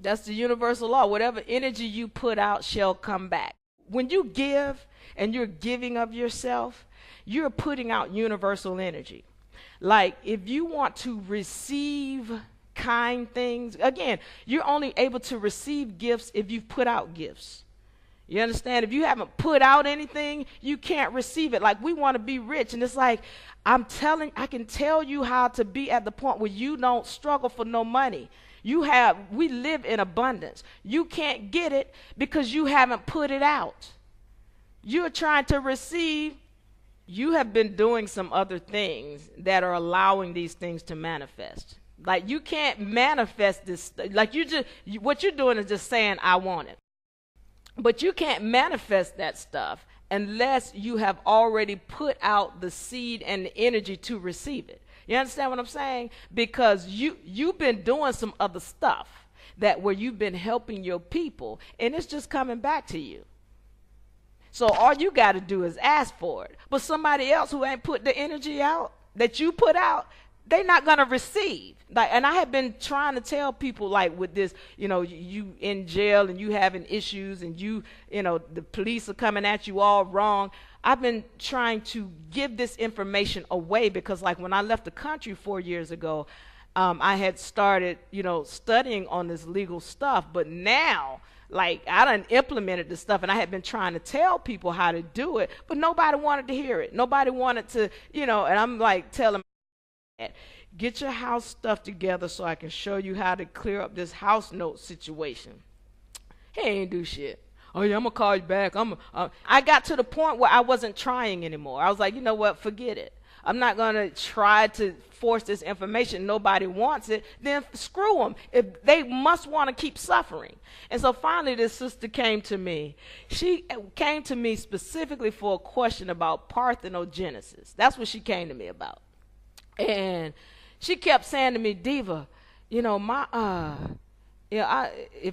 That's the universal law. Whatever energy you put out shall come back. When you give and you're giving of yourself, you're putting out universal energy. Like if you want to receive kind things, again, you're only able to receive gifts if you've put out gifts. You understand? If you haven't put out anything, you can't receive it. Like we want to be rich, and it's like I can tell you how to be at the point where you don't struggle for no money. We live in abundance. You can't get it because you haven't put it out. You're trying to receive. You have been doing some other things that are allowing these things to manifest. Like you can't manifest this. Like what you're doing is just saying, I want it. But you can't manifest that stuff unless you have already put out the seed and the energy to receive it. You understand what I'm saying? Because you've been doing some other stuff where you've been helping your people, and it's just coming back to you. So all you got to do is ask for it. But somebody else who ain't put the energy out that you put out, they're not going to receive. And I have been trying to tell people, like with this, you in jail and you having issues and the police are coming at you all wrong. I've been trying to give this information away because like when I left the country 4 years ago, I had started, studying on this legal stuff. But now, like I done implemented this stuff and I had been trying to tell people how to do it, but nobody wanted to hear it. Nobody wanted to, and I'm like telling get your house stuff together so I can show you how to clear up this house note situation. He ain't do shit. Oh yeah, I'm gonna call you back. I got to the point where I wasn't trying anymore. I was like, you know what, forget it. I'm not gonna try to force this information. Nobody wants it. Then screw them. If they must want to keep suffering. And so finally, this sister came to me. She came to me specifically for a question about Parthenogenesis. That's what she came to me about. And she kept saying to me, Diva, if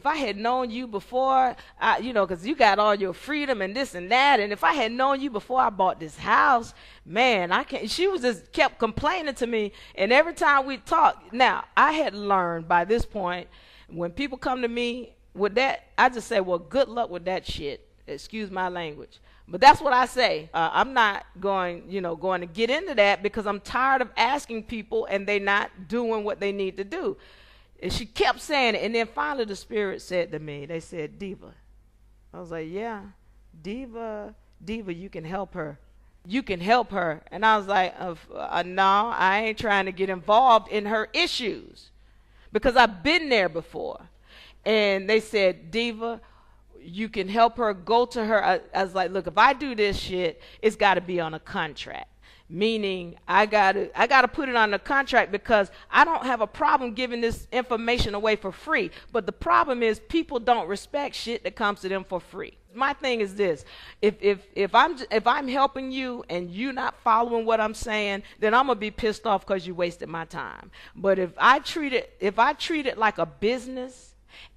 I had known you before, because you got all your freedom and this and that, and if I had known you before I bought this house, man, I can't. She was just kept complaining to me, and every time we talked, now I had learned by this point, when people come to me with that, I just say, well, good luck with that shit. Excuse my language. But that's what I say. I'm not going to get into that because I'm tired of asking people and they're not doing what they need to do. And she kept saying it. And then finally the Spirit said to me, they said, Diva. I was like, yeah, Diva, you can help her. You can help her. And I was like, no, I ain't trying to get involved in her issues because I've been there before. And they said, Diva, you can help her, go to her. I was like, look, if I do this shit, it's got to be on a contract. Meaning I got to put it on a contract because I don't have a problem giving this information away for free. But the problem is people don't respect shit that comes to them for free. My thing is this: if I'm helping you and you not following what I'm saying, then I'm gonna be pissed off because you wasted my time. But if I treat it like a business,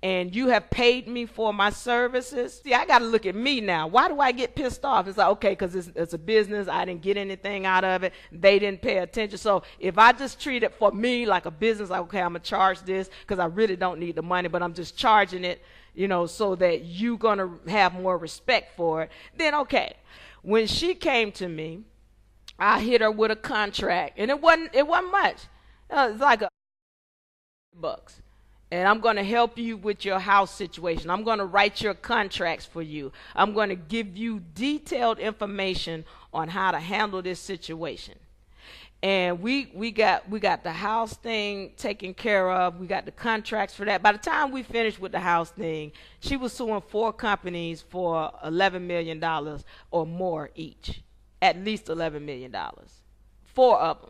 and you have paid me for my services, see, I got to look at me now. Why do I get pissed off? It's like, okay, because it's a business. I didn't get anything out of it. They didn't pay attention. So if I just treat it for me like a business, like, okay, I'm going to charge this because I really don't need the money, but I'm just charging it, so that you're going to have more respect for it, then okay. When she came to me, I hit her with a contract, and it wasn't much. It's like $100. And I'm going to help you with your house situation. I'm going to write your contracts for you. I'm going to give you detailed information on how to handle this situation. And we got the house thing taken care of. We got the contracts for that. By the time we finished with the house thing, she was suing 4 companies for $11 million or more each. At least $11 million. 4 of them.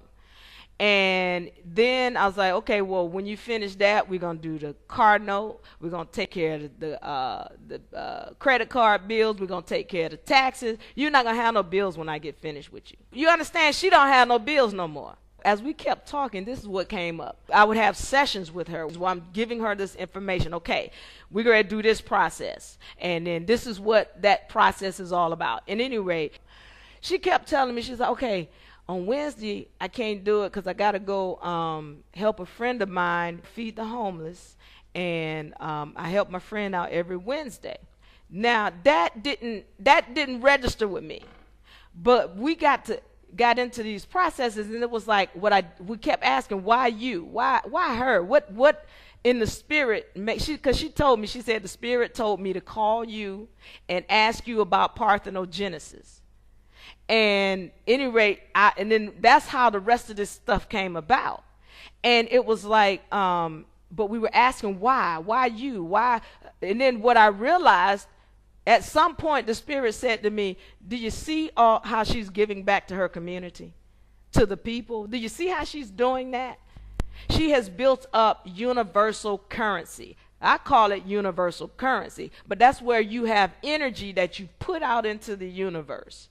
And then I was like, okay, well, when you finish that, we're going to do the car note. We're going to take care of the credit card bills. We're going to take care of the taxes. You're not going to have no bills when I get finished with you. You understand? She don't have no bills no more. As we kept talking, this is what came up. I would have sessions with her while I'm giving her this information. Okay, we're going to do this process. And then this is what that process is all about. At any rate, she kept telling me, she's like, okay, on Wednesday, I can't do it because I got to go help a friend of mine feed the homeless. and I help my friend out every Wednesday. Now that didn't register with me, but we got into these processes, and it was like we kept asking, why you, why her, what in the spirit because she told me, she said the spirit told me to call you and ask you about parthenogenesis. And any rate, and then that's how the rest of this stuff came about. And it was like, but we were asking why you, why? And then what I realized, at some point, the Spirit said to me, do you see how she's giving back to her community, to the people? Do you see how she's doing that? She has built up universal currency. I call it universal currency, but that's where you have energy that you put out into the universe.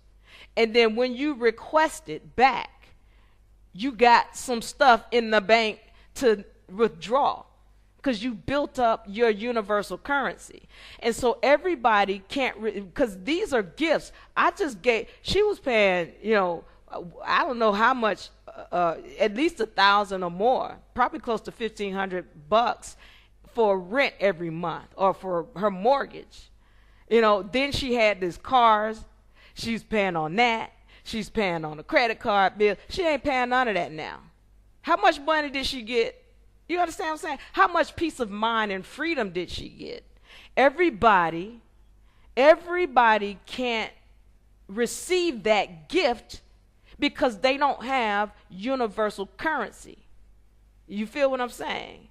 And then when you request it back, you got some stuff in the bank to withdraw, because you built up your universal currency. And so everybody can't, because these are gifts. She was paying, I don't know how much, at least $1,000 or more, probably close to $1,500 for rent every month, or for her mortgage. Then she had these cars. She's paying on that. She's paying on a credit card bill. She ain't paying none of that now. How much money did she get? You understand what I'm saying? How much peace of mind and freedom did she get? Everybody can't receive that gift because they don't have universal currency. You feel what I'm saying?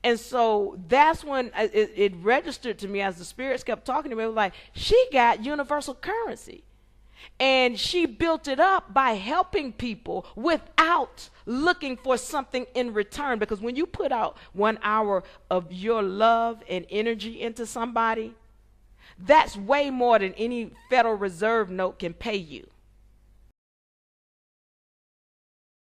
And so that's when it registered to me, as the spirits kept talking to me. It was like, she got universal currency. And she built it up by helping people without looking for something in return. Because when you put out 1 hour of your love and energy into somebody, that's way more than any Federal Reserve note can pay you.